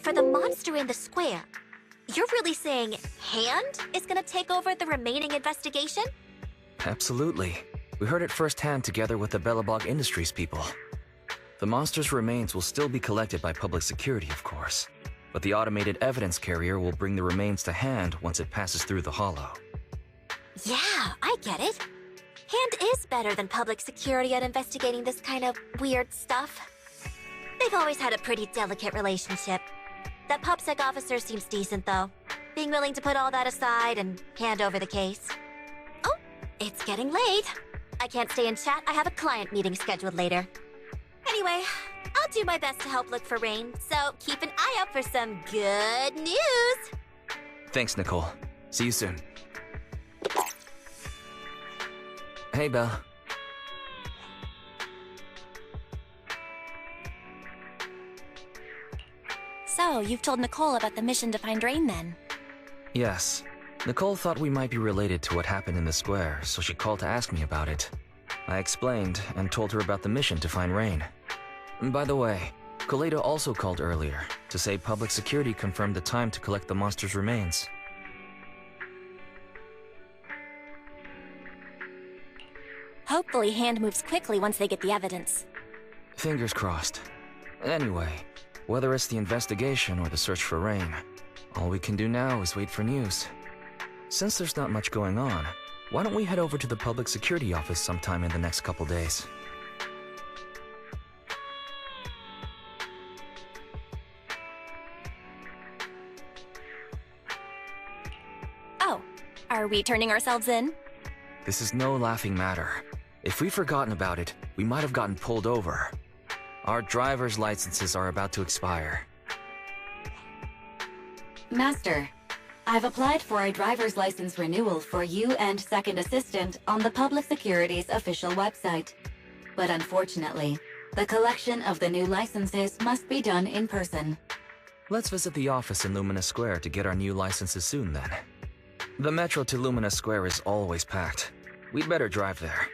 for the monster in the square, you're really saying Hand is gonna take over the remaining investigation? Absolutely. We heard it firsthand together with the Bellabog Industries people. The monster's remains will still be collected by public security, of course, but the automated evidence carrier will bring the remains to Hand once it passes through the hollow. Yeah, I get it. Hand is better than public security at investigating this kind of weird stuff. They've always had a pretty delicate relationship. That PubSec officer seems decent, though, being willing to put all that aside and hand over the case. Oh, it's getting late. I can't stay and chat. I have a client meeting scheduled later. Anyway, I'll do my best to help look for Rain, so keep an eye out for some good news! Thanks, Nicole. See you soon. Hey, Belle. So, you've told Nicole about the mission to find Rain, then? Yes. Nicole thought we might be related to what happened in the square, so she called to ask me about it. I explained and told her about the mission to find Rain. By the way, Kaleda also called earlier to say public security confirmed the time to collect the monster's remains. Hopefully Hand moves quickly once they get the evidence. Fingers crossed. Anyway, whether it's the investigation or the search for Rain, all we can do now is wait for news. Since there's not much going on, why don't we head over to the public security office sometime in the next couple days? Oh, are we turning ourselves in? This is no laughing matter. If we'd forgotten about it, we might have gotten pulled over. Our driver's licenses are about to expire. Master, I've applied for a driver's license renewal for you and Second Assistant on the Public Security's official website. But unfortunately, the collection of the new licenses must be done in person. Let's visit the office in Lumina Square to get our new licenses soon, then. The metro to Lumina Square is always packed. We'd better drive there.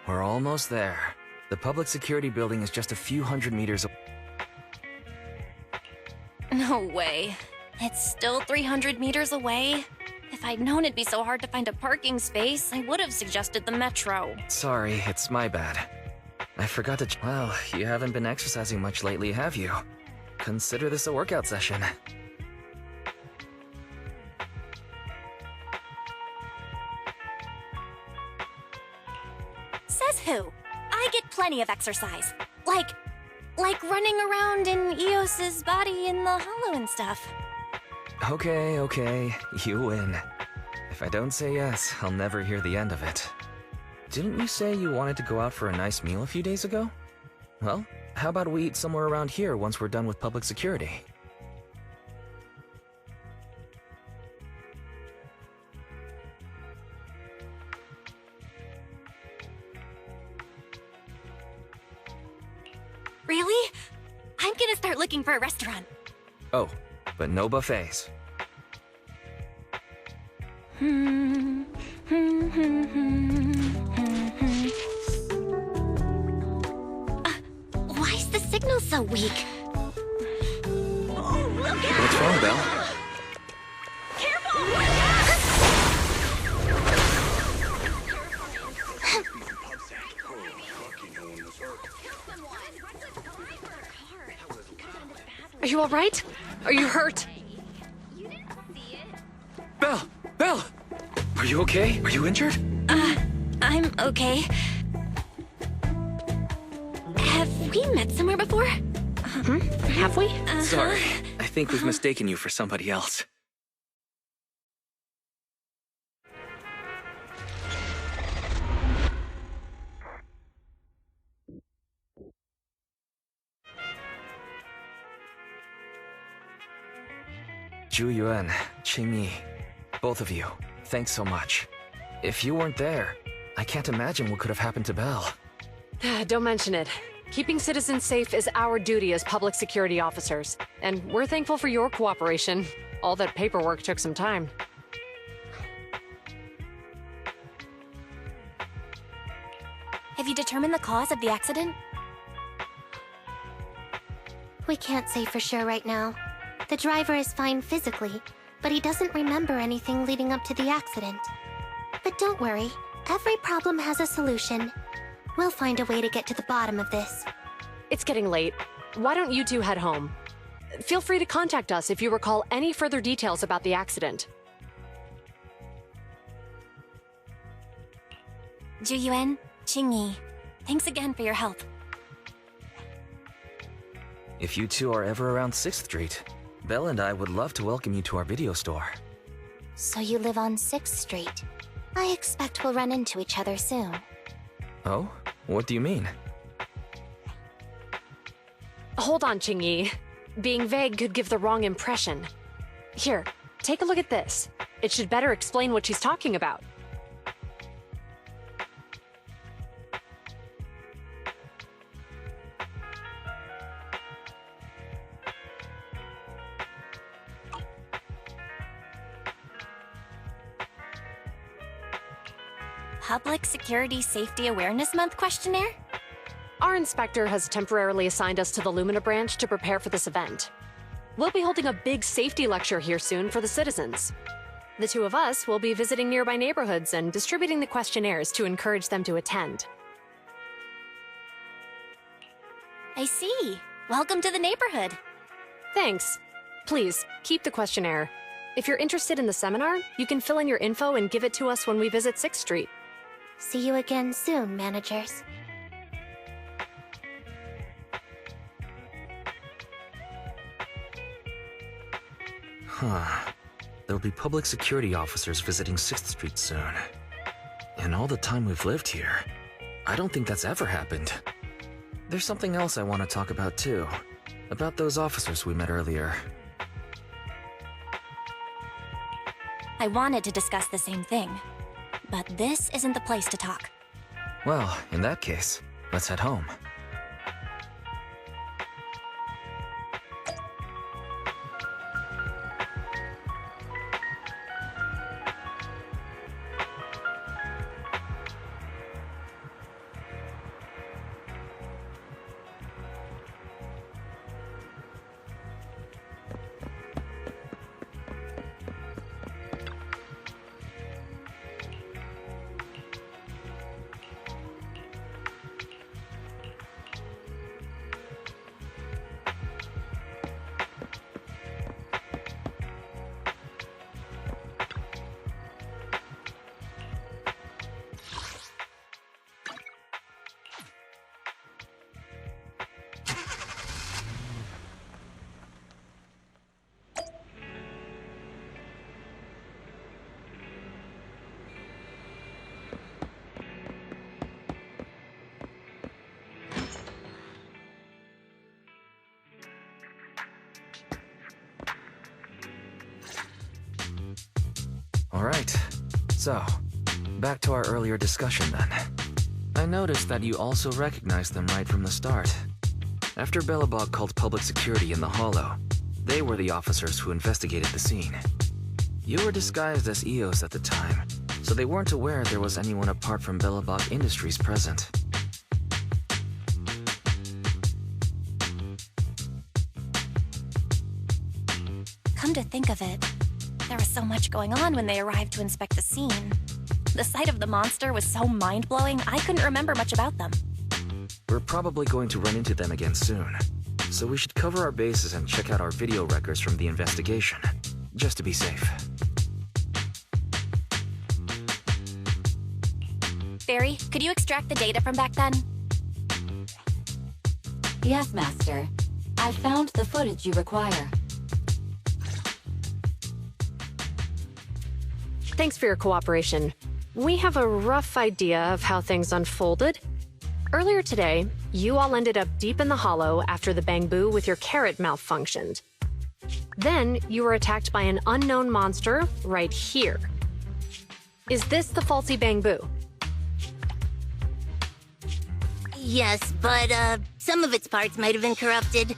We're almost there. The public security building is just a few hundred meters away. No way. It's still 300 meters away? If I'd known it'd be so hard to find a parking space, I would have suggested the metro. Sorry, it's my bad. I forgot to... Well, you haven't been exercising much lately, have you? Consider this a workout session. Says who? I get plenty of exercise. Like running around in Eos's body in the hollow and stuff. Okay, you win. If I don't say yes, I'll never hear the end of it. Didn't you say you wanted to go out for a nice meal a few days ago? Well, how about we eat somewhere around here once we're done with public security? Really? I'm gonna start looking for a restaurant. Oh, but no buffets. Why is the signal so weak? Oh, look out! What's wrong, Belle? Are you all right? Are you hurt? Belle! Belle! Are you okay? Are you injured? I'm okay. Have we met somewhere before? Have we? Sorry, I think we've mistaken you for somebody else. Zhu Yuan, Qing Yi, both of you, thanks so much. If you weren't there, I can't imagine what could have happened to Belle. Don't mention it. Keeping citizens safe is our duty as public security officers, and we're thankful for your cooperation. All that paperwork took some time. Have you determined the cause of the accident? We can't say for sure right now. The driver is fine physically, but he doesn't remember anything leading up to the accident. But don't worry, every problem has a solution. We'll find a way to get to the bottom of this. It's getting late. Why don't you two head home? Feel free to contact us if you recall any further details about the accident. Zhu Yuan, Qing Yi, thanks again for your help. If you two are ever around 6th Street, Belle and I would love to welcome you to our video store. So you live on 6th Street. I expect we'll run into each other soon. Oh? What do you mean? Hold on, Qing Yi. Being vague could give the wrong impression. Here, take a look at this. It should better explain what she's talking about. Public Security Safety Awareness Month questionnaire? Our inspector has temporarily assigned us to the Lumina branch to prepare for this event. We'll be holding a big safety lecture here soon for the citizens. The two of us will be visiting nearby neighborhoods and distributing the questionnaires to encourage them to attend. I see. Welcome to the neighborhood. Thanks. Please, keep the questionnaire. If you're interested in the seminar, you can fill in your info and give it to us when we visit 6th Street. See you again soon, managers. Huh. There'll be public security officers visiting 6th Street soon. In all the time we've lived here, I don't think that's ever happened. There's something else I want to talk about too. About those officers we met earlier. I wanted to discuss the same thing, but this isn't the place to talk. Well, in that case, let's head home. Alright. So, back to our earlier discussion then. I noticed that you also recognized them right from the start. After Bellabog called public security in the Hollow, they were the officers who investigated the scene. You were disguised as EOS at the time, so they weren't aware there was anyone apart from Bellabog Industries present. Come to think of it, there was so much going on when they arrived to inspect the scene. The sight of the monster was so mind-blowing, I couldn't remember much about them. We're probably going to run into them again soon, so we should cover our bases and check out our video records from the investigation, just to be safe. Barry, could you extract the data from back then? Yes, Master. I've found the footage you require. Thanks for your cooperation. We have a rough idea of how things unfolded. Earlier today, you all ended up deep in the Hollow after the bamboo with your carrot malfunctioned. Then, you were attacked by an unknown monster right here. Is this the faulty bamboo? Yes, but, some of its parts might have been corrupted.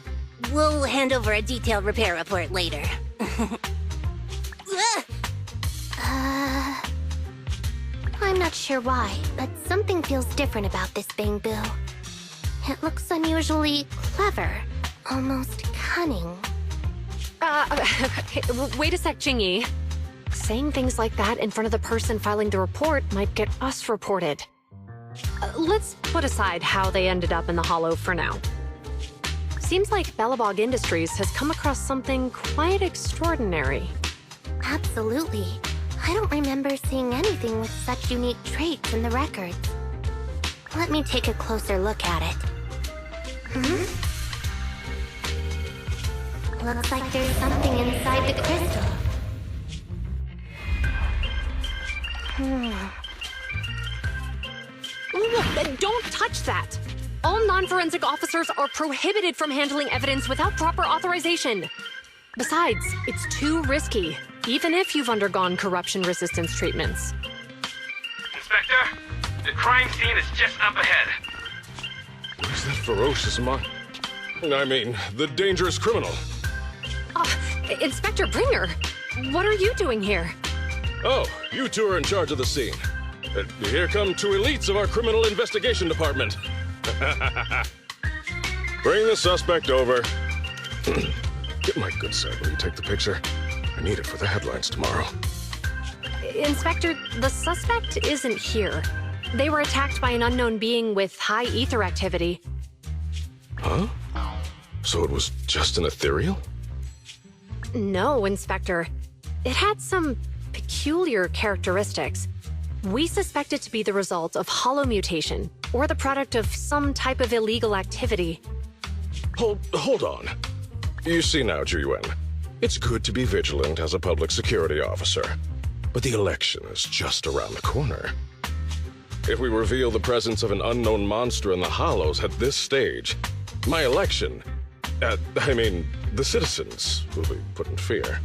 We'll hand over a detailed repair report later. I'm not sure why, but something feels different about this bamboo. It looks unusually clever, almost cunning. Wait a sec, Jingyi. Saying things like that in front of the person filing the report might get us reported. Let's put aside how they ended up in the Hollow for now. Seems like Bellabog Industries has come across something quite extraordinary. Absolutely. I don't remember seeing anything with such unique traits in the records. Let me take a closer look at it. Looks like there's something inside the crystal. Look, don't touch that! All non-forensic officers are prohibited from handling evidence without proper authorization. Besides, it's too risky, even if you've undergone corruption resistance treatments. Inspector, the crime scene is just up ahead. Who's that ferocious the dangerous criminal? Inspector Bringer, what are you doing here? Oh, you two are in charge of the scene. Here come two elites of our criminal investigation department. Bring the suspect over. Get my good side when you take the picture. I need it for the headlines tomorrow. Inspector, the suspect isn't here. They were attacked by an unknown being with high ether activity. Huh? So it was just an ethereal? No, Inspector. It had some peculiar characteristics. We suspect it to be the result of hollow mutation, or the product of some type of illegal activity. Hold on. You see now, Juyuan, it's good to be vigilant as a public security officer, but the election is just around the corner. If we reveal the presence of an unknown monster in the Hollows at this stage, my election, the citizens will be put in fear.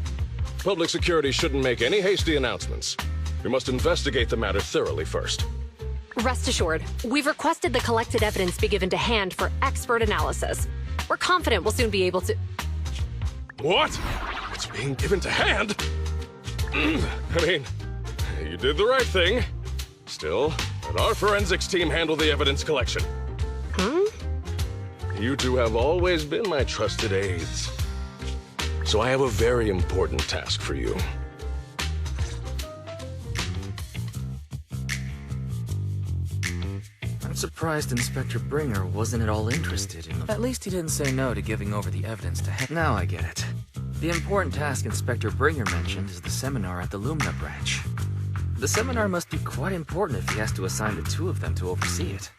Public security shouldn't make any hasty announcements. We must investigate the matter thoroughly first. Rest assured, we've requested the collected evidence be given to hand for expert analysis. We're confident we'll soon be able to... What? It's being given to hand? You did the right thing. Still, let our forensics team handle the evidence collection. You two have always been my trusted aides. So I have a very important task for you. I'm surprised Inspector Bringer wasn't at all interested in the... At least he didn't say no to giving over the evidence to Now I get it. The important task Inspector Bringer mentioned is the seminar at the Lumina branch. The seminar must be quite important if he has to assign the two of them to oversee it.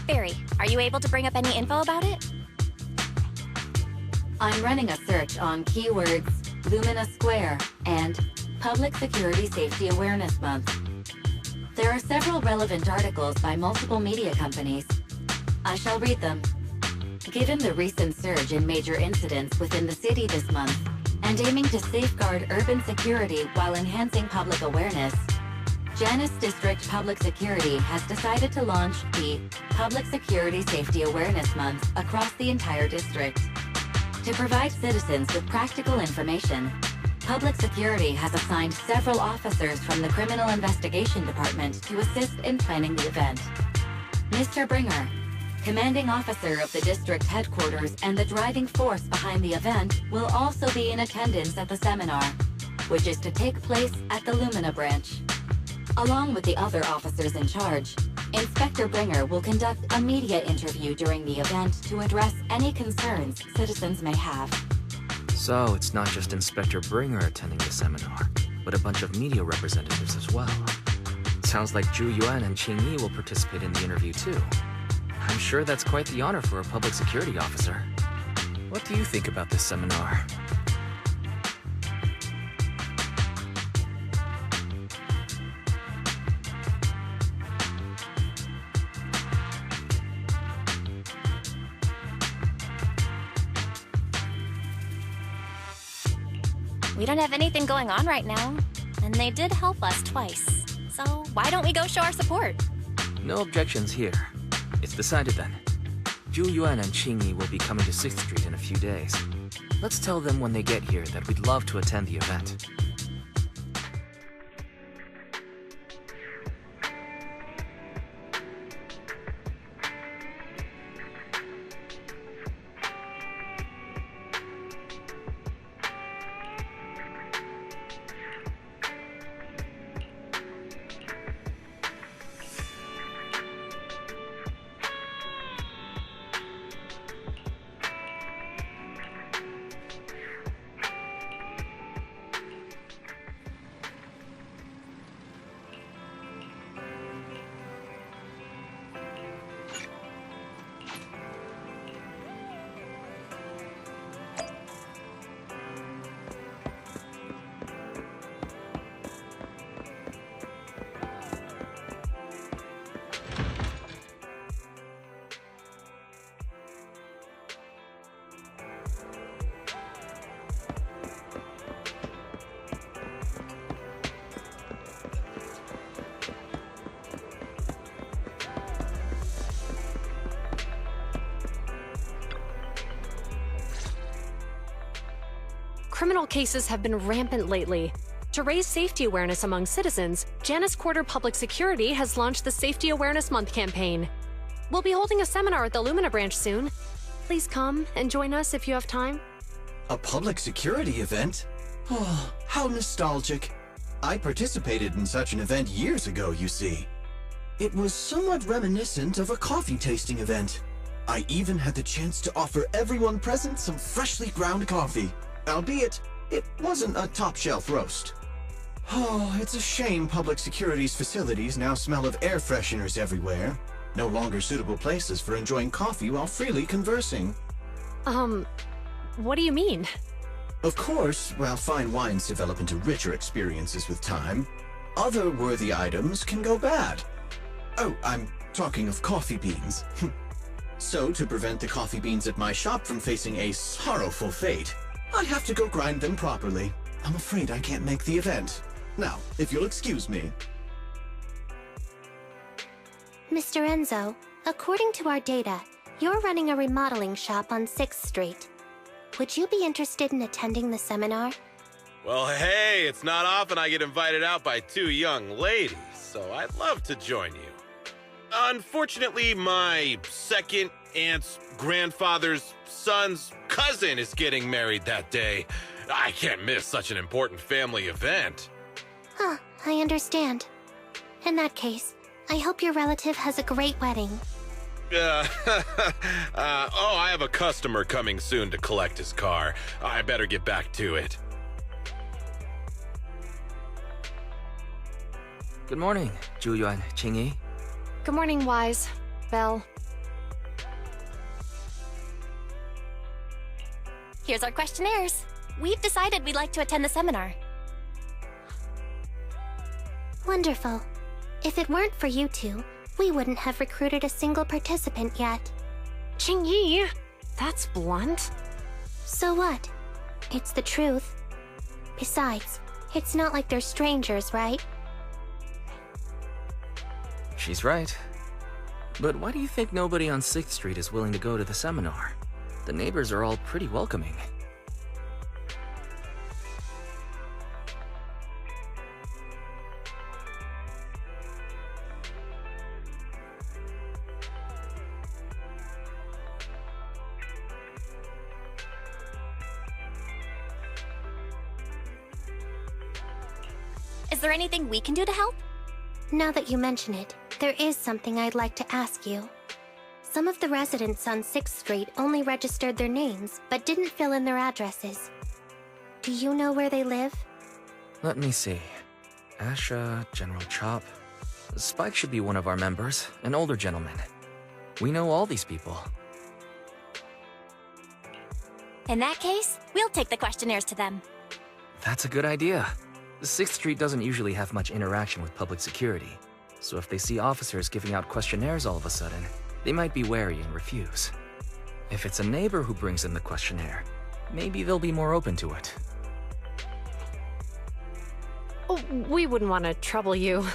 Barry, are you able to bring up any info about it? I'm running a search on keywords Lumina Square and Public Security Safety Awareness Month. There are several relevant articles by multiple media companies. I shall read them. Given the recent surge in major incidents within the city this month, and aiming to safeguard urban security while enhancing public awareness, Janus District Public Security has decided to launch the Public Security Safety Awareness Month across the entire district. To provide citizens with practical information, Public Security has assigned several officers from the Criminal Investigation Department to assist in planning the event. Mr. Bringer, commanding officer of the district headquarters and the driving force behind the event, will also be in attendance at the seminar, which is to take place at the Lumina branch. Along with the other officers in charge, Inspector Bringer will conduct a media interview during the event to address any concerns citizens may have. So it's not just Inspector Bringer attending the seminar, but a bunch of media representatives as well. Sounds like Zhu Yuan and Qing Yi will participate in the interview too. I'm sure that's quite the honor for a public security officer. What do you think about this seminar? We don't have anything going on right now, and they did help us twice. So why don't we go show our support? No objections here. It's decided then. Zhu Yuan and Qing Yi will be coming to 6th Street in a few days. Let's tell them when they get here that we'd love to attend the event. Criminal cases have been rampant lately. To raise safety awareness among citizens, Janus Quarter Public Security has launched the Safety Awareness Month campaign. We'll be holding a seminar at the Lumina branch soon. Please come and join us if you have time. A public security event? Oh, how nostalgic. I participated in such an event years ago, you see. It was somewhat reminiscent of a coffee tasting event. I even had the chance to offer everyone present some freshly ground coffee. Albeit, it wasn't a top-shelf roast. Oh, it's a shame public security's facilities now smell of air fresheners everywhere. No longer suitable places for enjoying coffee while freely conversing. What do you mean? Of course, while fine wines develop into richer experiences with time, other worthy items can go bad. Oh, I'm talking of coffee beans. So, to prevent the coffee beans at my shop from facing a sorrowful fate, I have to go grind them properly. I'm afraid I can't make the event. Now, if you'll excuse me. Mr. Enzo, according to our data, you're running a remodeling shop on 6th Street. Would you be interested in attending the seminar? Well, hey, it's not often I get invited out by two young ladies, so I'd love to join you. Unfortunately, my second aunt's grandfather's son's cousin is getting married that day. I can't miss such an important family event. Huh, I understand. In that case, I hope your relative has a great wedding. I have a customer coming soon to collect his car. I better get back to it. Good morning, Zhu Yuan, Qing Yi. Good morning, Wise. Belle. Here's our questionnaires. We've decided we'd like to attend the seminar. Wonderful. If it weren't for you two, we wouldn't have recruited a single participant yet. Qing Yi! That's blunt. So what? It's the truth. Besides, it's not like they're strangers, right? She's right. But why do you think nobody on 6th Street is willing to go to the seminar? The neighbors are all pretty welcoming. Is there anything we can do to help? Now that you mention it, there is something I'd like to ask you. Some of the residents on 6th Street only registered their names, but didn't fill in their addresses. Do you know where they live? Let me see. Asha, General Chop. Spike should be one of our members, an older gentleman. We know all these people. In that case, we'll take the questionnaires to them. That's a good idea. 6th Street doesn't usually have much interaction with public security, so if they see officers giving out questionnaires all of a sudden, they might be wary and refuse. If it's a neighbor who brings in the questionnaire, maybe they'll be more open to it. Oh, we wouldn't want to trouble you.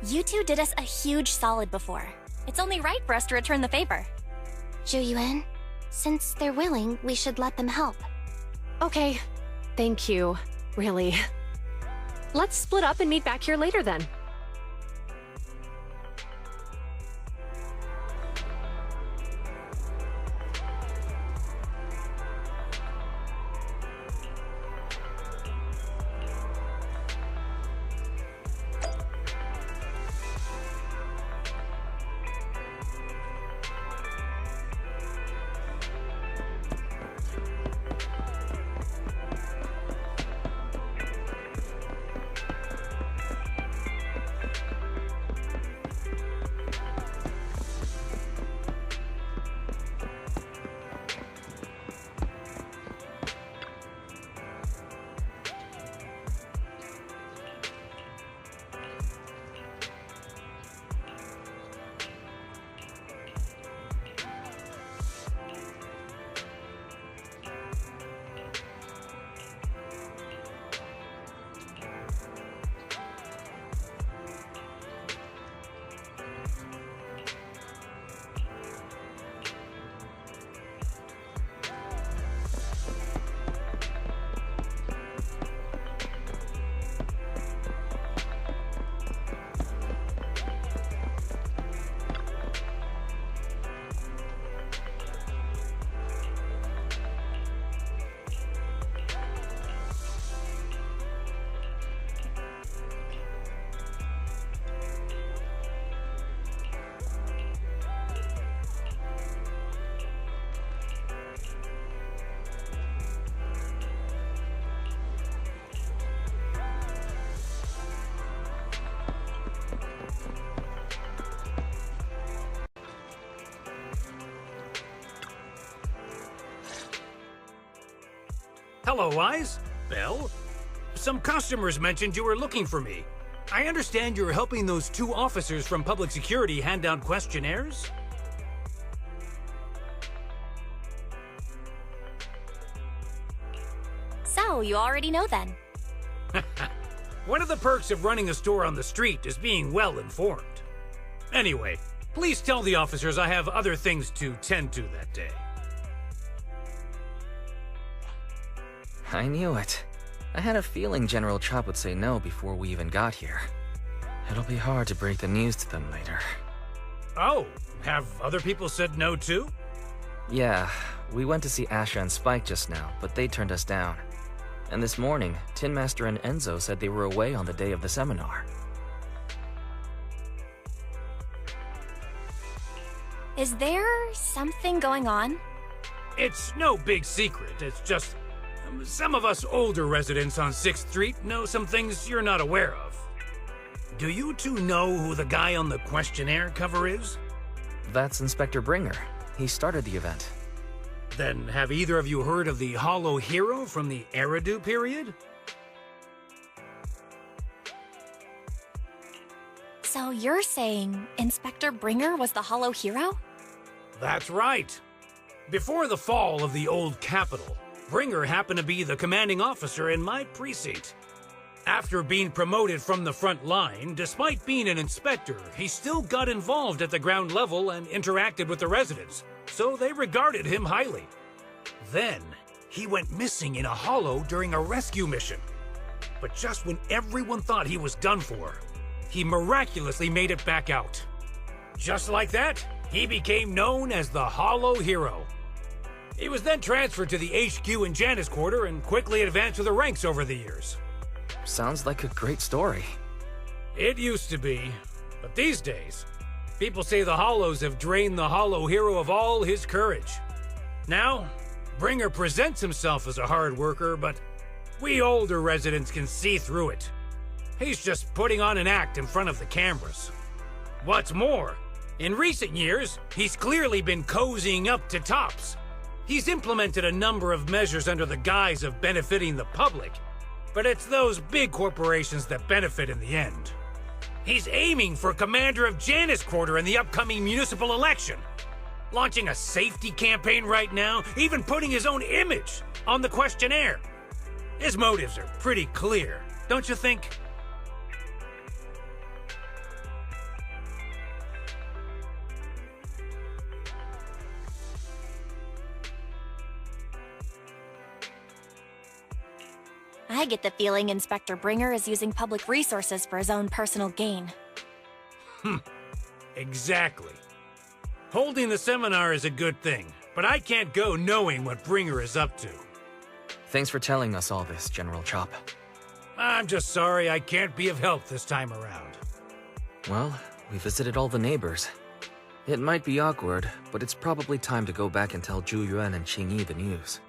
You two did us a huge solid before. It's only right for us to return the favor. Zhu, since they're willing, we should let them help. Okay. Thank you. Really. Let's split up and meet back here later then. Hello, Wise. Belle? Some customers mentioned you were looking for me. I understand you're helping those two officers from public security hand out questionnaires? So, you already know then. One of the perks of running a store on the street is being well informed. Anyway, please tell the officers I have other things to tend to that day. I knew it. I had a feeling General Chop would say no before we even got here. It'll be hard to break the news to them later. Oh, have other people said no too? Yeah, we went to see Asha and Spike just now, but they turned us down. And this morning, Tin Master and Enzo said they were away on the day of the seminar. Is there something going on? It's no big secret. It's just some of us older residents on 6th Street know some things you're not aware of. Do you two know who the guy on the questionnaire cover is? That's Inspector Bringer. He started the event. Then have either of you heard of the Hollow Hero from the Eridu period? So you're saying Inspector Bringer was the Hollow Hero? That's right. Before the fall of the old capital, Bringer happened to be the commanding officer in my precinct. After being promoted from the front line, despite being an inspector, he still got involved at the ground level and interacted with the residents, so they regarded him highly. Then, he went missing in a hollow during a rescue mission. But just when everyone thought he was done for, he miraculously made it back out. Just like that, he became known as the Hollow Hero. He was then transferred to the HQ in Janus Quarter and quickly advanced through the ranks over the years. Sounds like a great story. It used to be, but these days, people say the Hollows have drained the Hollow Hero of all his courage. Now, Bringer presents himself as a hard worker, but we older residents can see through it. He's just putting on an act in front of the cameras. What's more, in recent years, he's clearly been cozying up to tops. He's implemented a number of measures under the guise of benefiting the public, but it's those big corporations that benefit in the end. He's aiming for commander of Janus Quarter in the upcoming municipal election, launching a safety campaign right now, even putting his own image on the questionnaire. His motives are pretty clear, don't you think? I get the feeling Inspector Bringer is using public resources for his own personal gain. Exactly. Holding the seminar is a good thing, but I can't go knowing what Bringer is up to. Thanks for telling us all this, General Chop. I'm just sorry I can't be of help this time around. Well, we visited all the neighbors. It might be awkward, but it's probably time to go back and tell Zhu Yuan and Qing Yi the news.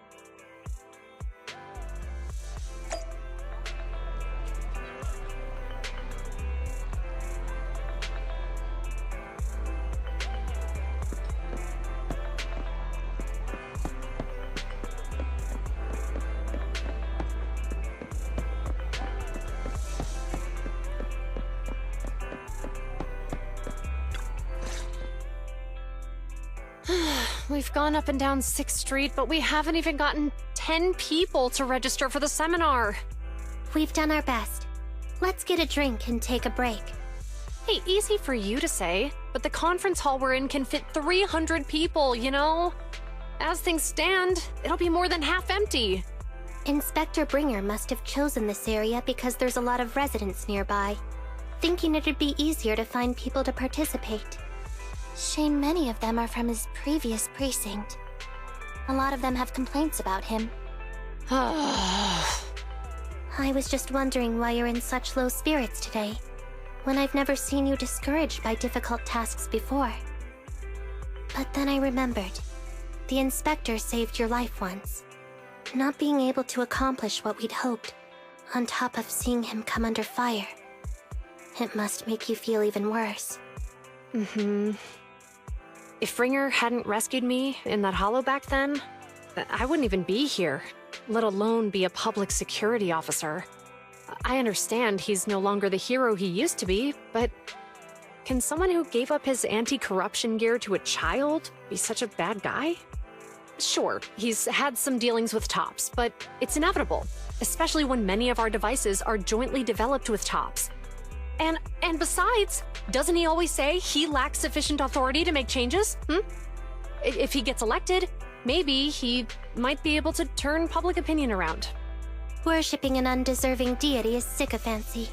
We've gone up and down 6th Street, but we haven't even gotten 10 people to register for the seminar. We've done our best. Let's get a drink and take a break. Hey, easy for you to say, but the conference hall we're in can fit 300 people, you know? As things stand, it'll be more than half empty. Inspector Bringer must have chosen this area because there's a lot of residents nearby, thinking it'd be easier to find people to participate. Shame many of them are from his previous precinct. A lot of them have complaints about him. I was just wondering why you're in such low spirits today, when I've never seen you discouraged by difficult tasks before. But then I remembered. The inspector saved your life once. Not being able to accomplish what we'd hoped, on top of seeing him come under fire. It must make you feel even worse. If Bringer hadn't rescued me in that hollow back then, I wouldn't even be here, let alone be a public security officer. I understand he's no longer the hero he used to be, but can someone who gave up his anti-corruption gear to a child be such a bad guy? Sure, he's had some dealings with Tops, but it's inevitable, especially when many of our devices are jointly developed with Tops. And besides, doesn't he always say he lacks sufficient authority to make changes? If he gets elected, maybe he might be able to turn public opinion around. Worshipping an undeserving deity is sycophancy.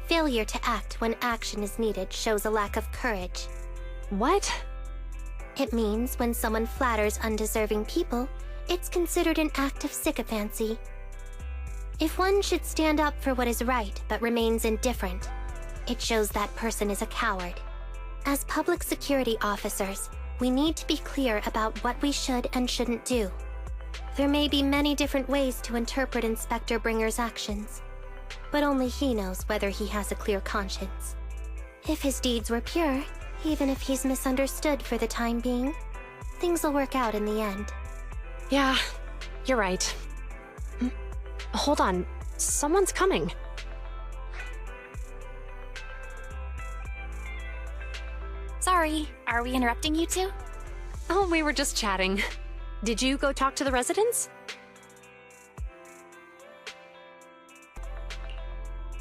Failure to act when action is needed shows a lack of courage. What? It means when someone flatters undeserving people, it's considered an act of sycophancy. If one should stand up for what is right but remains indifferent, it shows that person is a coward. As public security officers, we need to be clear about what we should and shouldn't do. There may be many different ways to interpret Inspector Bringer's actions, but only he knows whether he has a clear conscience. If his deeds were pure, even if he's misunderstood for the time being, things will work out in the end. Yeah, you're right. Hold on, someone's coming. Sorry, are we interrupting you two? Oh, we were just chatting. Did you go talk to the residents?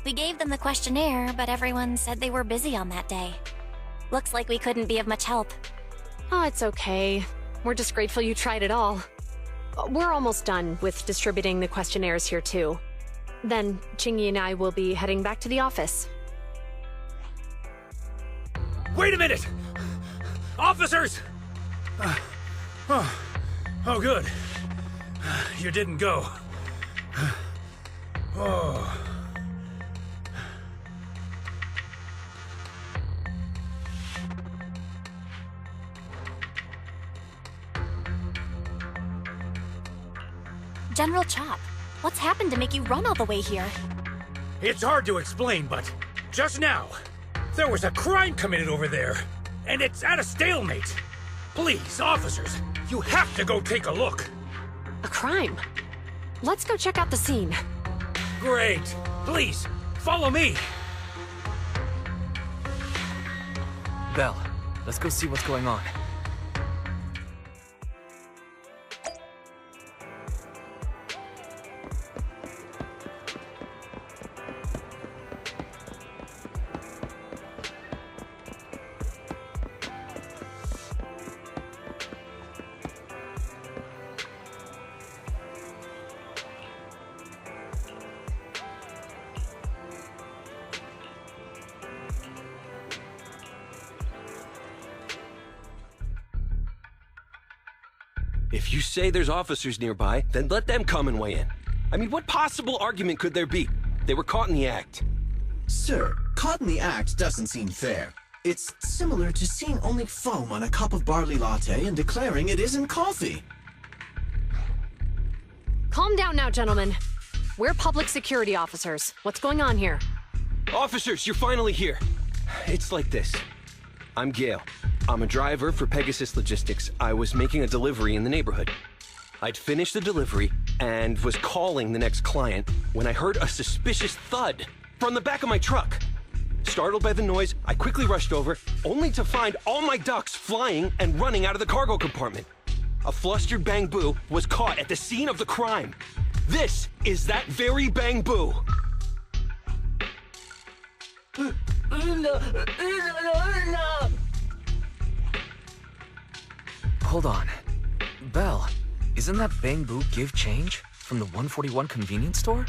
We gave them the questionnaire, but everyone said they were busy on that day. Looks like we couldn't be of much help. Oh, it's okay. We're just grateful you tried it all. We're almost done with distributing the questionnaires here, too. Then, Chingy and I will be heading back to the office. Wait a minute! Officers! Oh, good. You didn't go. Oh. General Chop, what's happened to make you run all the way here? It's hard to explain, but just now, there was a crime committed over there, and it's at a stalemate. Please, officers, you have to go take a look. A crime? Let's go check out the scene. Great. Please, follow me. Belle, let's go see what's going on. If you say there's officers nearby, then let them come and weigh in. I mean, what possible argument could there be? They were caught in the act. Sir, caught in the act doesn't seem fair. It's similar to seeing only foam on a cup of barley latte and declaring it isn't coffee. Calm down now, gentlemen. We're public security officers. What's going on here? Officers, you're finally here. It's like this. I'm Gale. I'm a driver for Pegasus Logistics. I was making a delivery in the neighborhood. I'd finished the delivery and was calling the next client when I heard a suspicious thud from the back of my truck. Startled by the noise, I quickly rushed over, only to find all my ducks flying and running out of the cargo compartment. A flustered Bang Boo was caught at the scene of the crime. This is that very Bang Boo. Hold on. Belle, isn't that Bang Boo give change from the 141 convenience store?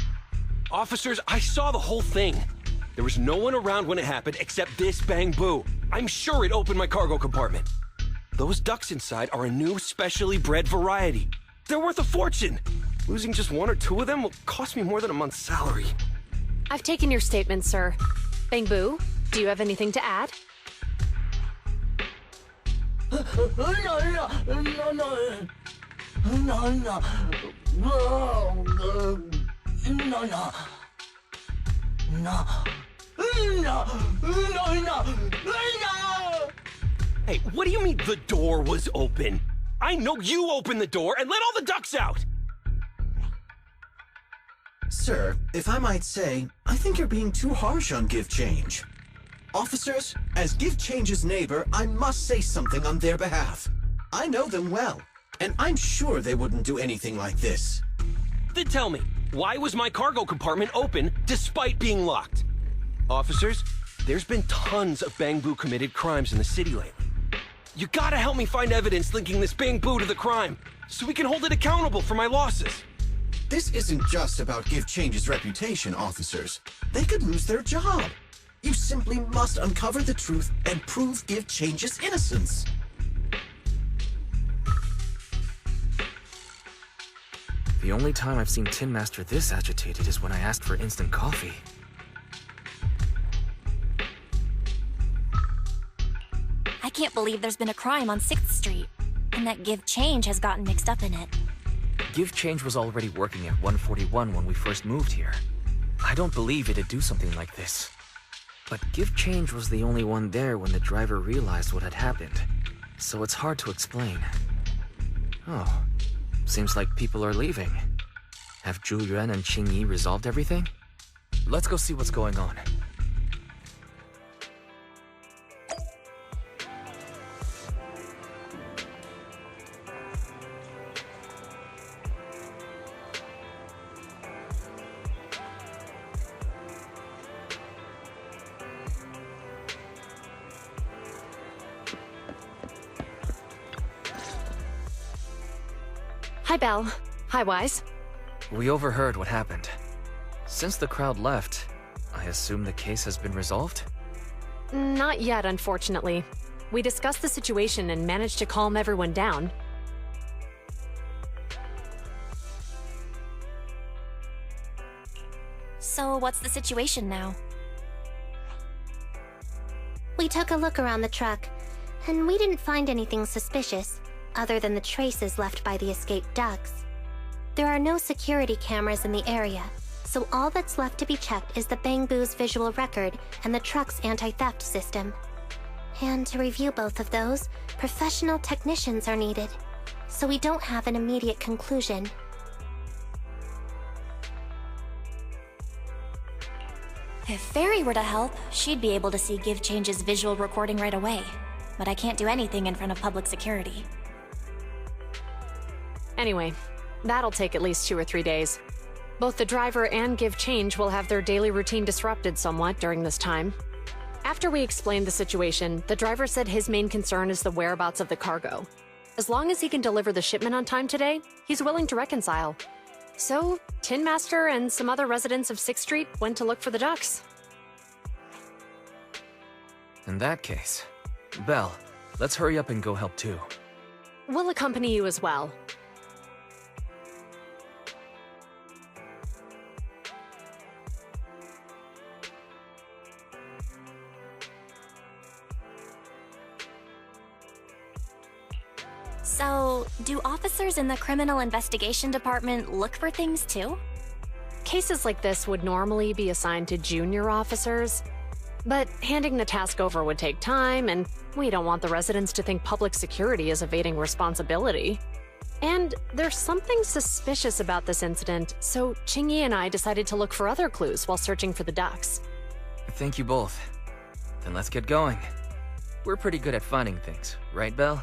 Officers, I saw the whole thing. There was no one around when it happened except this Bang Boo. I'm sure it opened my cargo compartment. Those ducks inside are a new specially bred variety. They're worth a fortune. Losing just one or two of them will cost me more than a month's salary. I've taken your statement, sir. Bang Boo, do you have anything to add? Hey, what do you mean the door was open? I know you opened the door and let all the ducks out! Sir, if I might say, I think you're being too harsh on Give Change. Officers, as Give Change's neighbor, I must say something on their behalf. I know them well, and I'm sure they wouldn't do anything like this. Then tell me, why was my cargo compartment open despite being locked? Officers, there's been tons of Bang Boo committed crimes in the city lately. You gotta help me find evidence linking this Bang Boo to the crime, so we can hold it accountable for my losses. This isn't just about Give Change's reputation, officers. They could lose their job. You simply must uncover the truth and prove Give Change's innocence. The only time I've seen Tin Master this agitated is when I asked for instant coffee. I can't believe there's been a crime on 6th Street, and that Give Change has gotten mixed up in it. Give Change was already working at 141 when we first moved here. I don't believe it'd do something like this. But Give Change was the only one there when the driver realized what had happened, so it's hard to explain. Oh, seems like people are leaving. Have Zhu Yuan and Qing Yi resolved everything? Let's go see what's going on. Hi, Belle. Hi, Wise. We overheard what happened. Since the crowd left, I assume the case has been resolved? Not yet, unfortunately. We discussed the situation and managed to calm everyone down. So what's the situation now? We took a look around the truck, and we didn't find anything suspicious, other than the traces left by the escaped ducks. There are no security cameras in the area, so all that's left to be checked is the Bangbu's visual record and the truck's anti-theft system. And to review both of those, professional technicians are needed, so we don't have an immediate conclusion. If Fairy were to help, she'd be able to see Give Change's visual recording right away. But I can't do anything in front of public security. Anyway, that'll take at least 2 or 3 days. Both the driver and Give Change will have their daily routine disrupted somewhat during this time. After we explained the situation, the driver said his main concern is the whereabouts of the cargo. As long as he can deliver the shipment on time today, he's willing to reconcile. So, Tin Master and some other residents of 6th Street went to look for the ducks. In that case, Belle, let's hurry up and go help too. We'll accompany you as well. So, do officers in the Criminal Investigation Department look for things too? Cases like this would normally be assigned to junior officers, but handing the task over would take time, and we don't want the residents to think public security is evading responsibility. And there's something suspicious about this incident, so Chingy and I decided to look for other clues while searching for the ducks. Thank you both. Then let's get going. We're pretty good at finding things, right, Belle?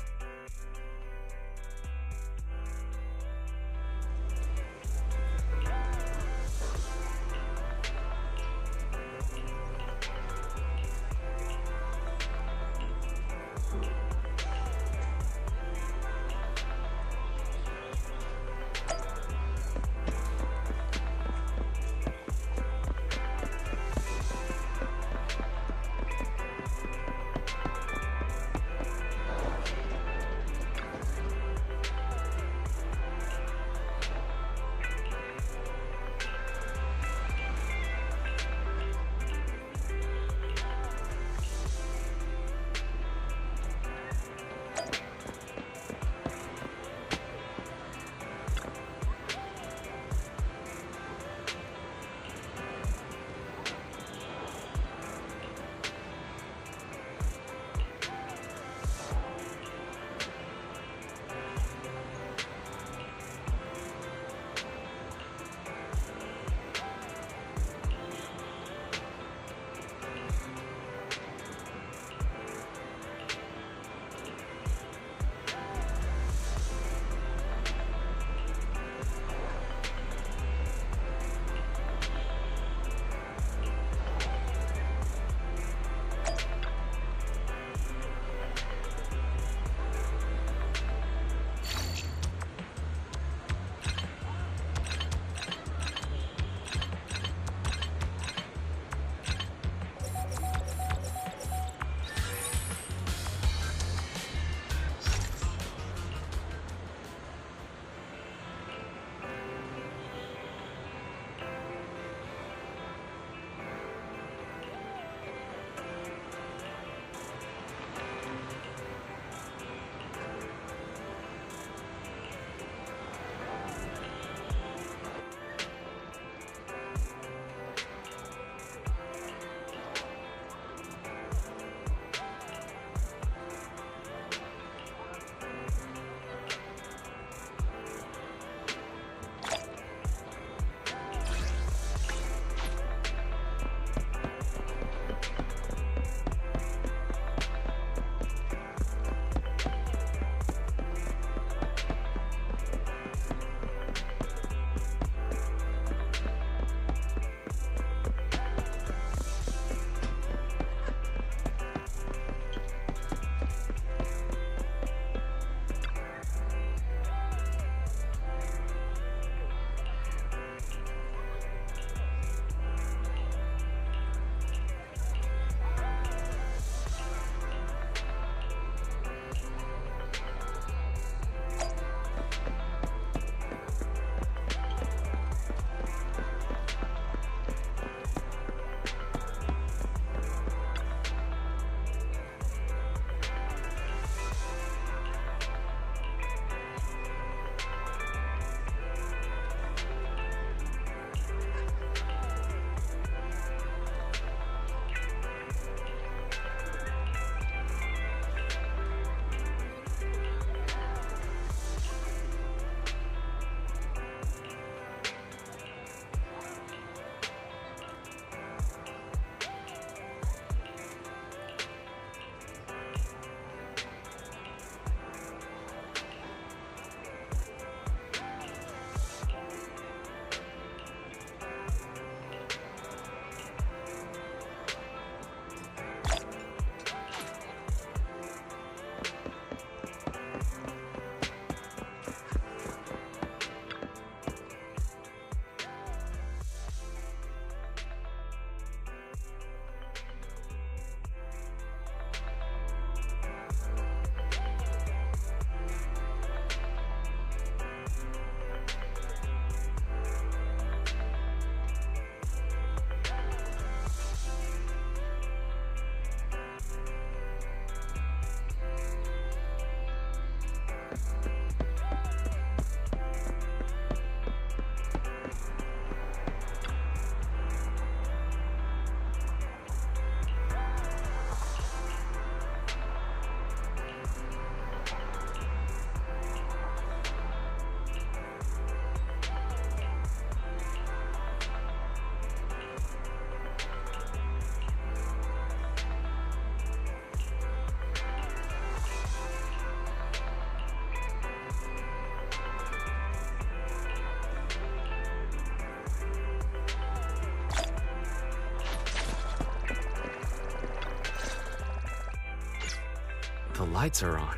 the lights are on.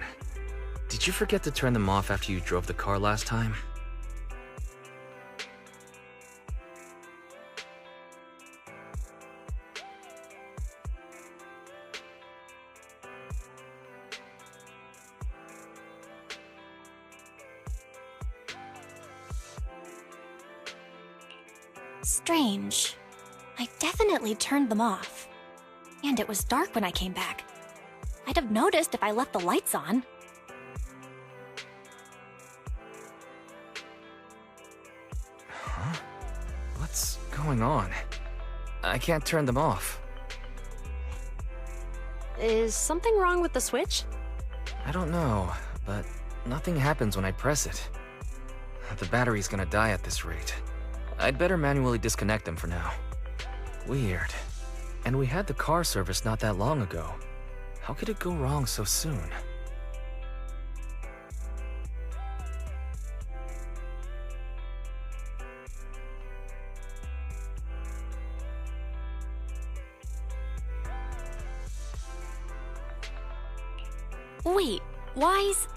Did you forget to turn them off after you drove the car last time? Strange. I definitely turned them off. And it was dark when I came back. I'd have noticed if I left the lights on. Huh? What's going on? I can't turn them off. Is something wrong with the switch? I don't know, but nothing happens when I press it. The battery's gonna die at this rate. I'd better manually disconnect them for now. Weird. And we had the car serviced not that long ago. How could it go wrong so soon? Wait, Wise?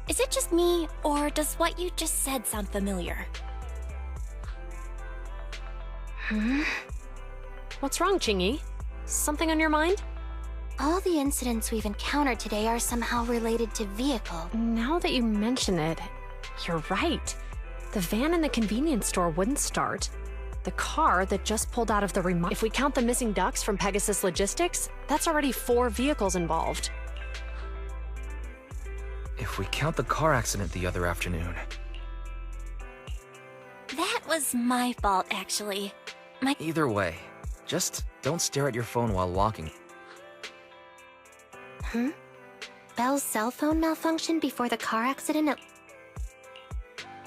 Is it just me, or does what you just said sound familiar? What's wrong, Chingy? Something on your mind? All the incidents we've encountered today are somehow related to vehicle. Now that you mention it, you're right. The van in the convenience store wouldn't start. The car that just pulled out of the if we count the missing ducks from Pegasus Logistics, that's already 4 vehicles involved. If we count the car accident the other afternoon. That was my fault, actually. Either way, just don't stare at your phone while walking. Belle's cell phone malfunctioned before the car accident.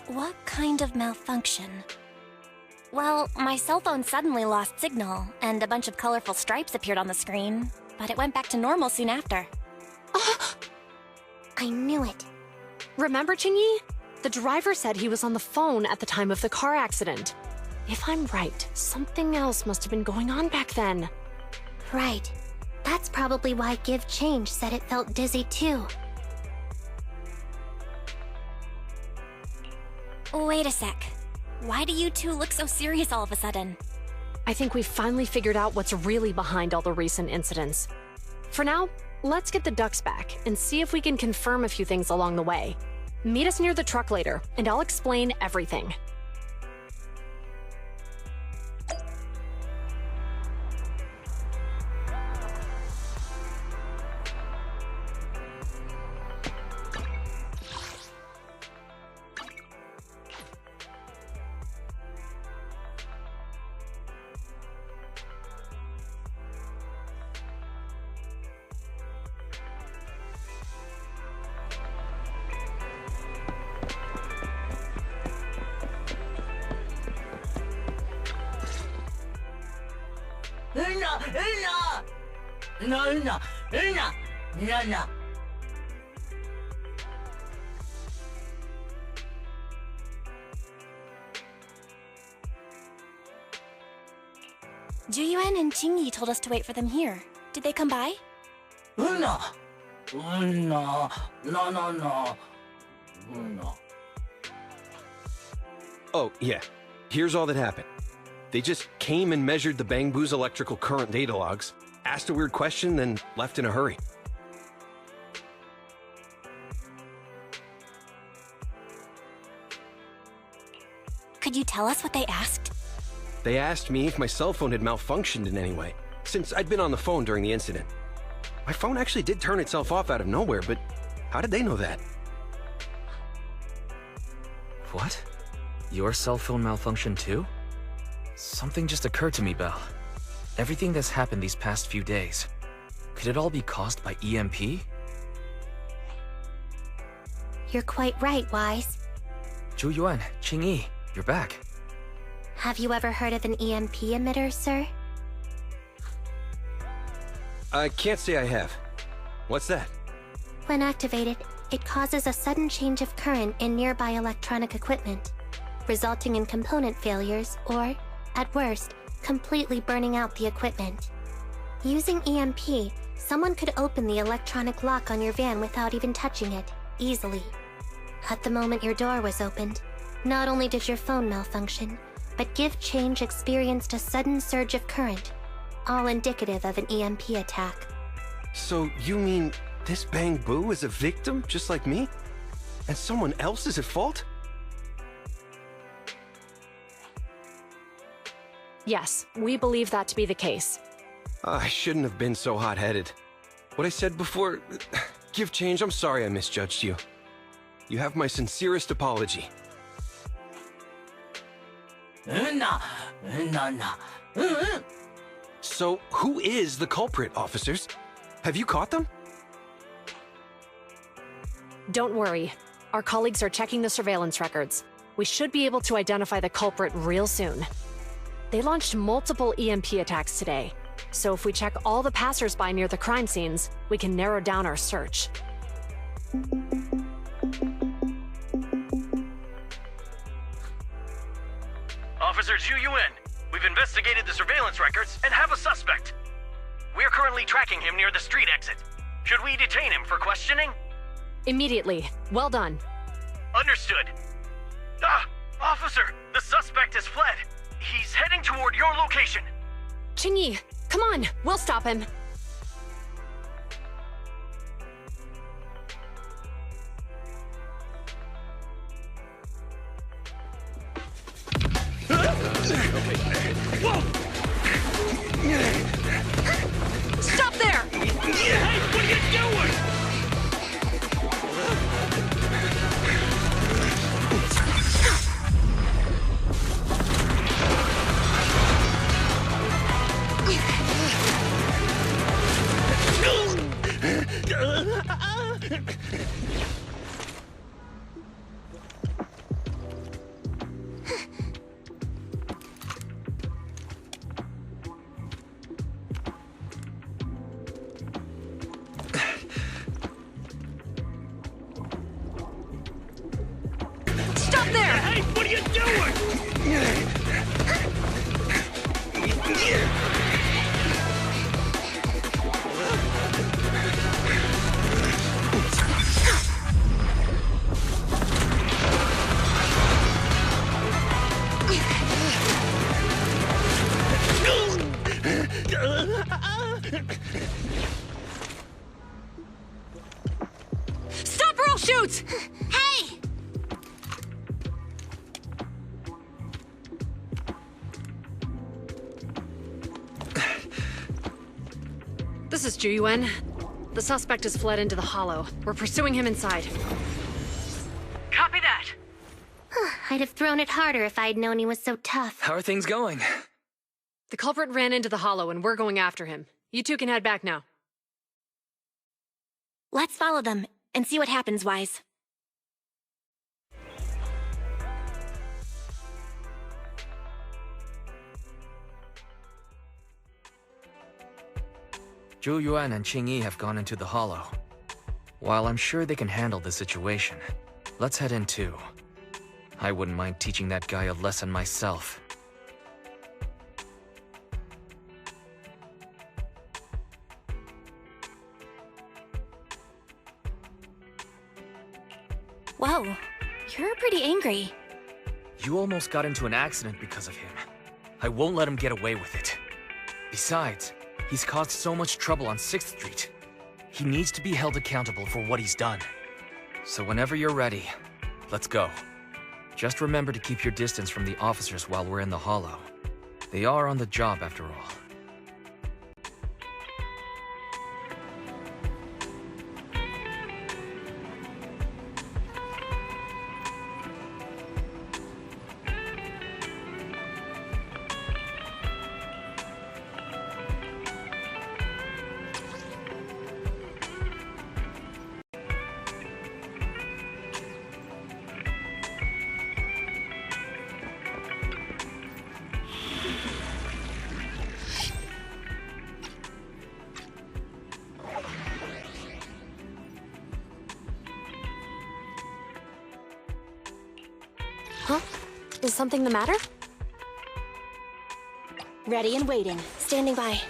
What kind of malfunction? Well, my cell phone suddenly lost signal, and a bunch of colorful stripes appeared on the screen, but it went back to normal soon after. I knew it. Remember, Chingy? The driver said he was on the phone at the time of the car accident. If I'm right, something else must have been going on back then. Right. That's probably why Give Change said it felt dizzy too. Wait a sec. Why do you two look so serious all of a sudden? I think we've finally figured out what's really behind all the recent incidents. For now, let's get the ducks back and see if we can confirm a few things along the way. Meet us near the truck later, and I'll explain everything. Juyuan and Chingy told us to wait for them here. Did they come by? No. Oh, yeah. Here's all that happened. They just came and measured the Bangbu's electrical current data logs, asked a weird question, then left in a hurry. Could you tell us what they asked? They asked me if my cell phone had malfunctioned in any way, since I'd been on the phone during the incident. My phone actually did turn itself off out of nowhere, but how did they know that? What? Your cell phone malfunctioned too? Something just occurred to me, Belle. Everything that's happened these past few days, could it all be caused by EMP? You're quite right, Wise. Juyuan, Qingyi, you're back. Have you ever heard of an EMP emitter, sir? I can't say I have. What's that? When activated, it causes a sudden change of current in nearby electronic equipment, resulting in component failures or, at worst, completely burning out the equipment. Using EMP, Someone could open the electronic lock on your van without even touching it, easily. At the moment your door was opened, not only did your phone malfunction, but Give Change experienced a sudden surge of current, all indicative of an EMP attack. So you mean this Bang Boo is a victim just like me? And someone else is at fault? Yes, we believe that to be the case. I shouldn't have been so hot-headed. What I said before... Give Change, I'm sorry I misjudged you. You have my sincerest apology. So, who is the culprit, officers? Have you caught them? Don't worry. Our colleagues are checking the surveillance records. We should be able to identify the culprit real soon. They launched multiple EMP attacks today, so if we check all the passers-by near the crime scenes, we can narrow down our search. Officer Zhu Yuan, we've investigated the surveillance records and have a suspect. We're currently tracking him near the street exit. Should we detain him for questioning? Immediately. Well done. Understood. Ah! Officer, the suspect has fled. He's heading toward your location. Qingyi, come on, we'll stop him. Whoa! Stop there! Hey, what are you doing? Stop there! Hey, what are you doing? Stop or I'll shoot! Hey! This is Zhu Yuan. The suspect has fled into the hollow. We're pursuing him inside. Copy that. I'd have thrown it harder if I'd known he was so tough. How are things going? The culprit ran into the hollow and we're going after him. You two can head back now. Let's follow them and see what happens, Wise. Zhu Yuan and Qingyi have gone into the hollow. While I'm sure they can handle the situation, let's head in too. I wouldn't mind teaching that guy a lesson myself. Whoa, you're pretty angry. You almost got into an accident because of him. I won't let him get away with it. Besides, he's caused so much trouble on 6th Street. He needs to be held accountable for what he's done. So whenever you're ready, let's go. Just remember to keep your distance from the officers while we're in the hollow. They are on the job after all. Huh? Is something the matter? Ready and waiting. Standing by.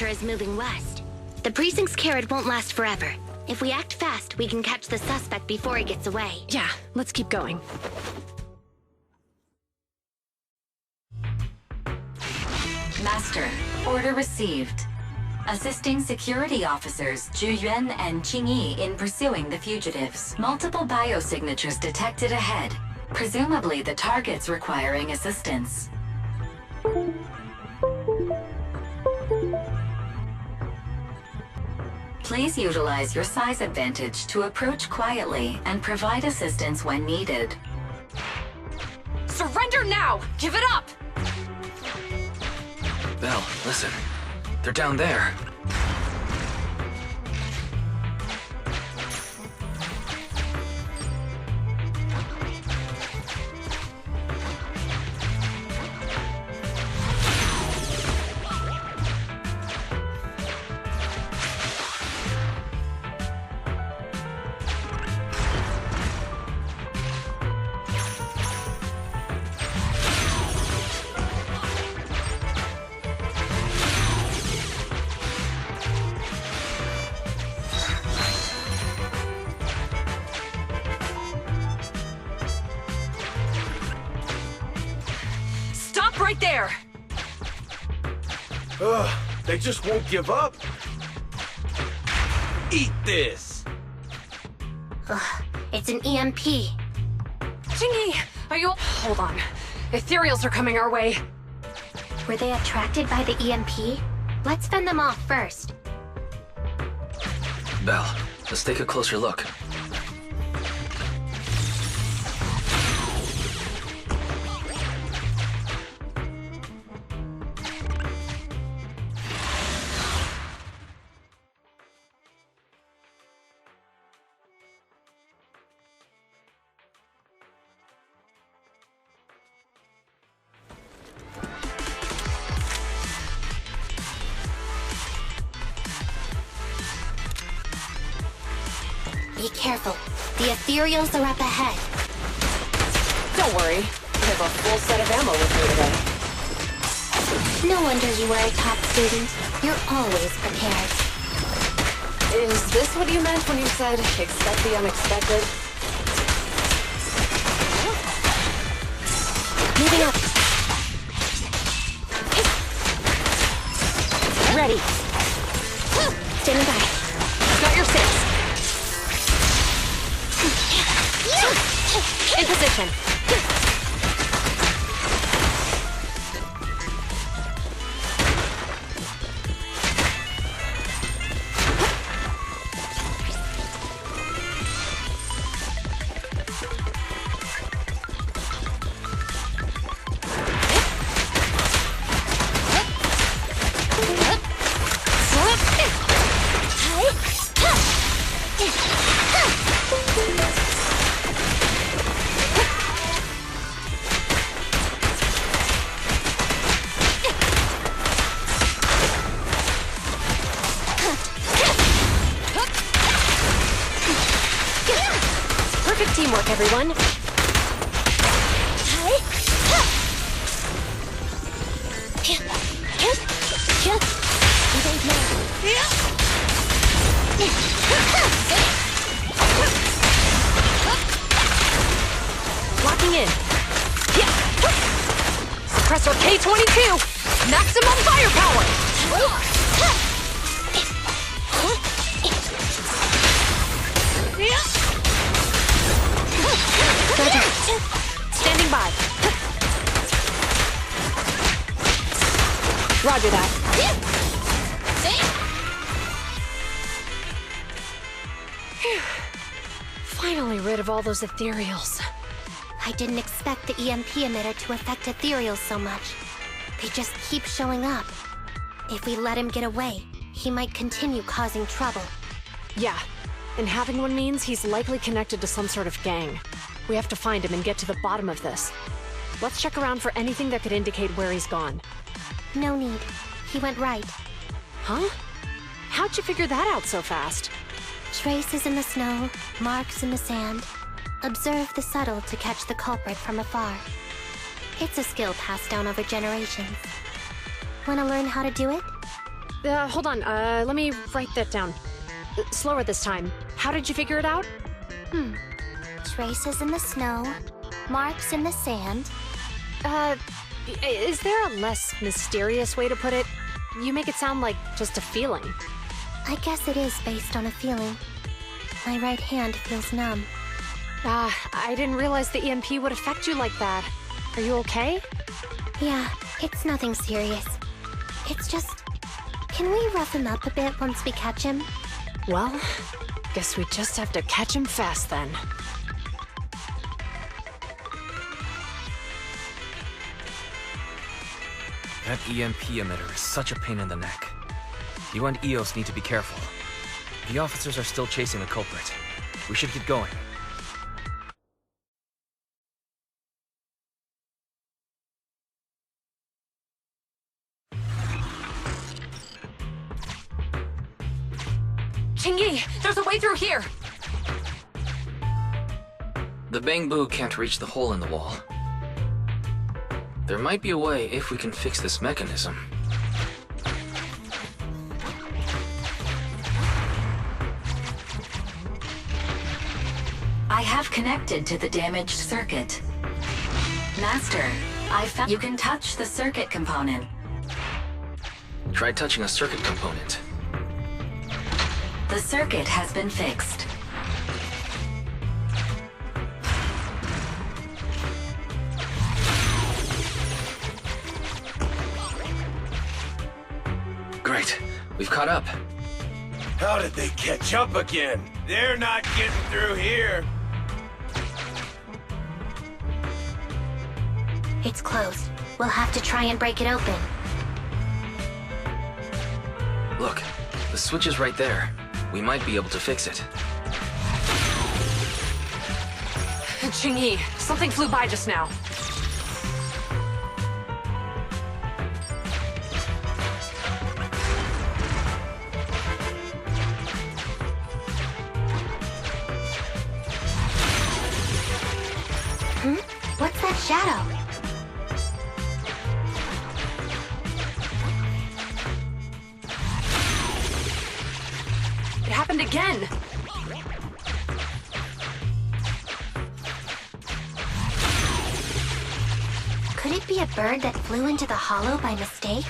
signature is moving west. The precinct's carrot won't last forever. If we act fast, we can catch the suspect before he gets away. Yeah, let's keep going. Master, order received. Assisting security officers Zhu Yuan and Qing Yi in pursuing the fugitives. Multiple biosignatures detected ahead. Presumably the targets requiring assistance. Please utilize your size advantage to approach quietly and provide assistance when needed. Surrender now! Give it up! Belle, listen. They're down there. Right there! Ugh, they just won't give up. Eat this! Ugh, it's an EMP. Jingy, are you... Hold on. Ethereals are coming our way. Were they attracted by the EMP? Let's fend them off first. Belle, let's take a closer look. Be careful. The ethereals are up ahead. Don't worry. I have a full set of ammo with me today. No wonder you were a top student. You're always prepared. Is this what you meant when you said, expect the unexpected? Moving up. Ready. Standing by. Got your six. In position. Perfect teamwork, everyone. Locking in. Suppressor K-22! Maximum firepower! Standing by. Roger that. Phew. Finally rid of all those ethereals. I didn't expect the EMP emitter to affect ethereals so much. They just keep showing up. If we let him get away, he might continue causing trouble. Yeah, and having one means he's likely connected to some sort of gang. We have to find him and get to the bottom of this. Let's check around for anything that could indicate where he's gone. No need. He went right. Huh? How'd you figure that out so fast? Traces in the snow, marks in the sand. Observe the subtle to catch the culprit from afar. It's a skill passed down over generations. Want to learn how to do it? Hold on, let me write that down. Slower this time. How did you figure it out? Traces in the snow, marks in the sand. Is there a less mysterious way to put it? You make it sound like just a feeling. I guess it is based on a feeling. My right hand feels numb. I didn't realize the EMP would affect you like that. Are you okay? Yeah, it's nothing serious. It's just... Can we rough him up a bit once we catch him? Well, guess we just have to catch him fast then. That EMP emitter is such a pain in the neck. You and EOS need to be careful. The officers are still chasing the culprit. We should get going. Chingy, there's a way through here! The Bangbu can't reach the hole in the wall. There might be a way if we can fix this mechanism. I have connected to the damaged circuit. Master, I found you can touch the circuit component. Try touching a circuit component. The circuit has been fixed. Great. We've caught up. How did they catch up again? They're not getting through here. It's closed. We'll have to try and break it open. Look, the switch is right there. We might be able to fix it. Chingy, something flew by just now. What's that shadow? It happened again! Could it be a bird that flew into the hollow by mistake?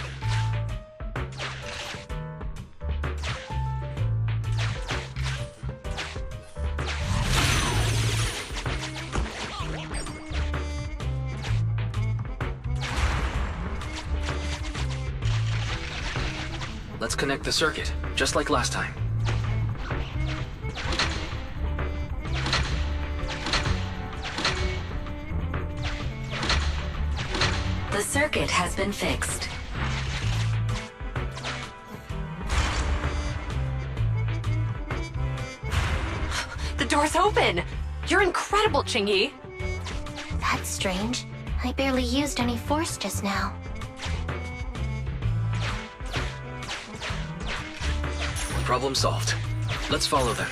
Let's connect the circuit, just like last time. The circuit has been fixed. The door's open! You're incredible, Chingy! That's strange. I barely used any force just now. Problem solved. Let's follow them.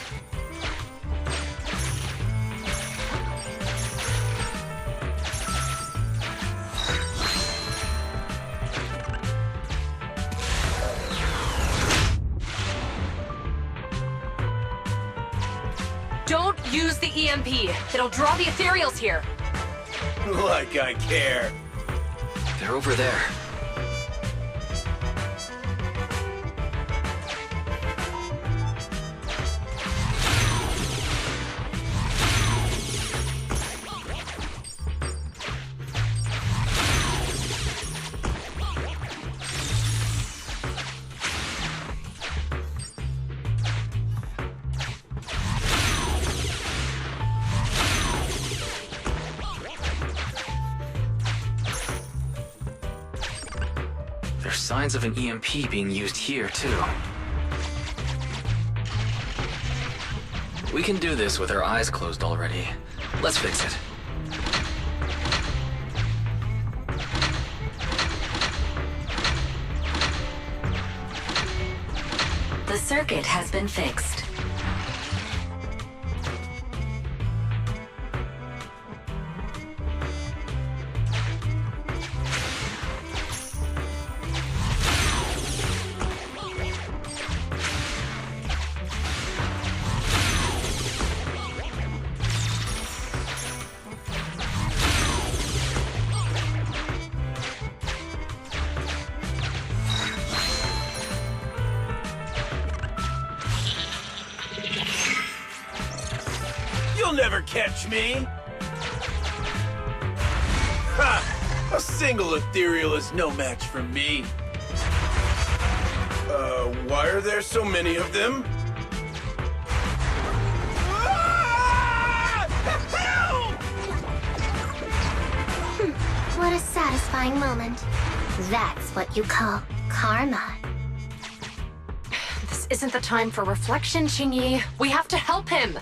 Don't use the EMP! It'll draw the ethereals here! Like I care. They're over there. There's signs of an EMP being used here, too. We can do this with our eyes closed already. Let's fix it. The circuit has been fixed. never catch me! Ha! A single ethereal is no match for me. Why are there so many of them? What a satisfying moment. That's what you call karma. This isn't the time for reflection, Qingyi. We have to help him.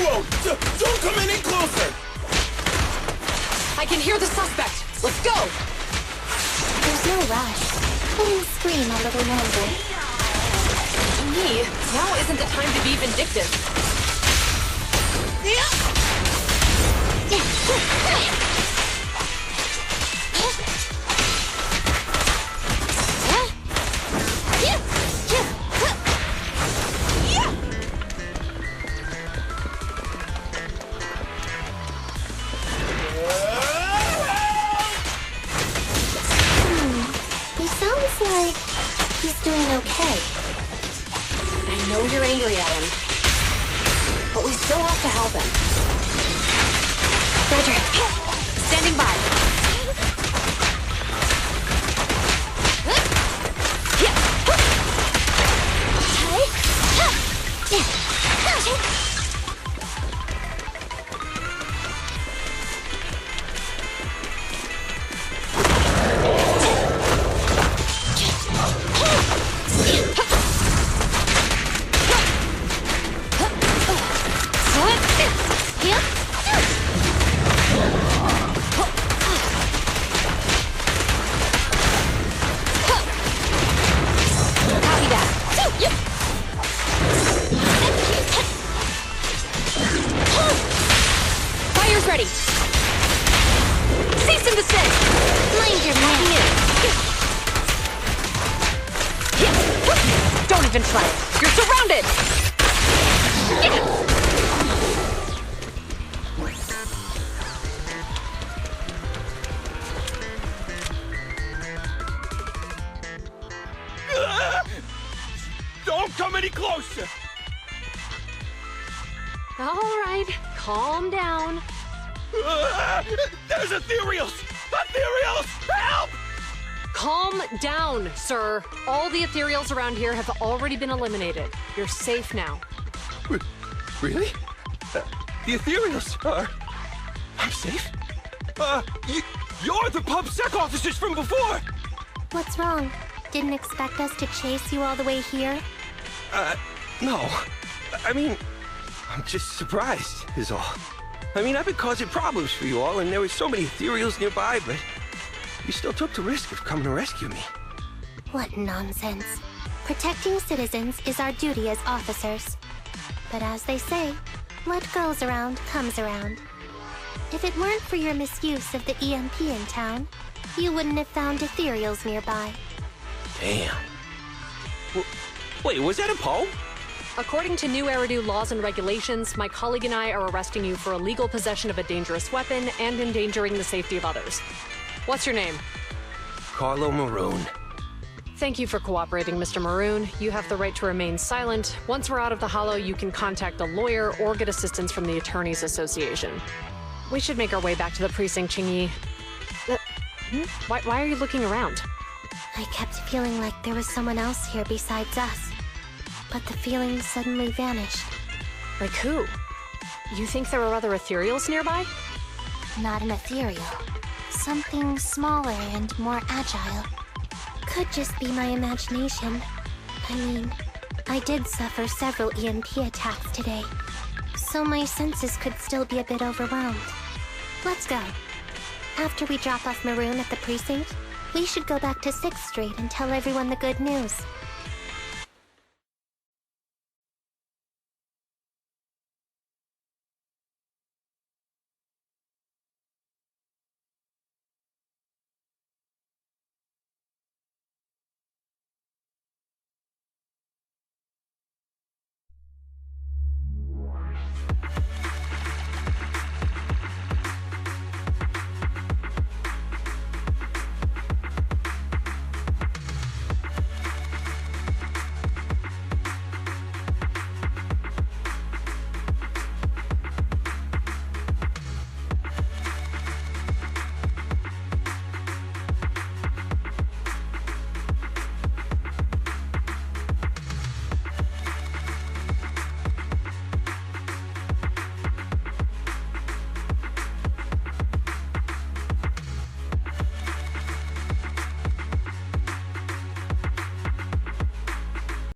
Whoa! Don't come any closer! I can hear the suspect. Let's go! There's no rush. Let him scream a little longer. Me? Now isn't the time to be vindictive. He sounds like he's doing okay. I know you're angry at him, but we still have to help him. Roger. Standing by. Ready. Cease and desist. Mind your man. Don't even try it. You're surrounded. Don't come any closer! All right, calm down. There's ethereals! Ethereals! Help! Calm down, sir. All the ethereals around here have already been eliminated. You're safe now. Really? The ethereals are... I'm safe? You're the PubSec officers from before! What's wrong? Didn't expect us to chase you all the way here? No. I mean, I'm just surprised, is all. I mean, I've been causing problems for you all, and there were so many ethereals nearby, but you still took the risk of coming to rescue me. What nonsense. Protecting citizens is our duty as officers. But as they say, what goes around comes around. If it weren't for your misuse of the EMP in town, you wouldn't have found ethereals nearby. Damn. Wait, was that a poem? According to new Eridu laws and regulations, my colleague and I are arresting you for illegal possession of a dangerous weapon and endangering the safety of others. What's your name? Carlo Maroon. Thank you for cooperating, Mr. Maroon. You have the right to remain silent. Once we're out of the Hollow, you can contact a lawyer or get assistance from the Attorneys Association. We should make our way back to the precinct, Qingyi. Why are you looking around? I kept feeling like there was someone else here besides us. But the feeling suddenly vanished. Like who? You think there are other ethereals nearby? Not an ethereal. Something smaller and more agile. Could just be my imagination. I mean, I did suffer several EMP attacks today, so my senses could still be a bit overwhelmed. Let's go. After we drop off Maroon at the precinct, We should go back to 6th Street and tell everyone the good news.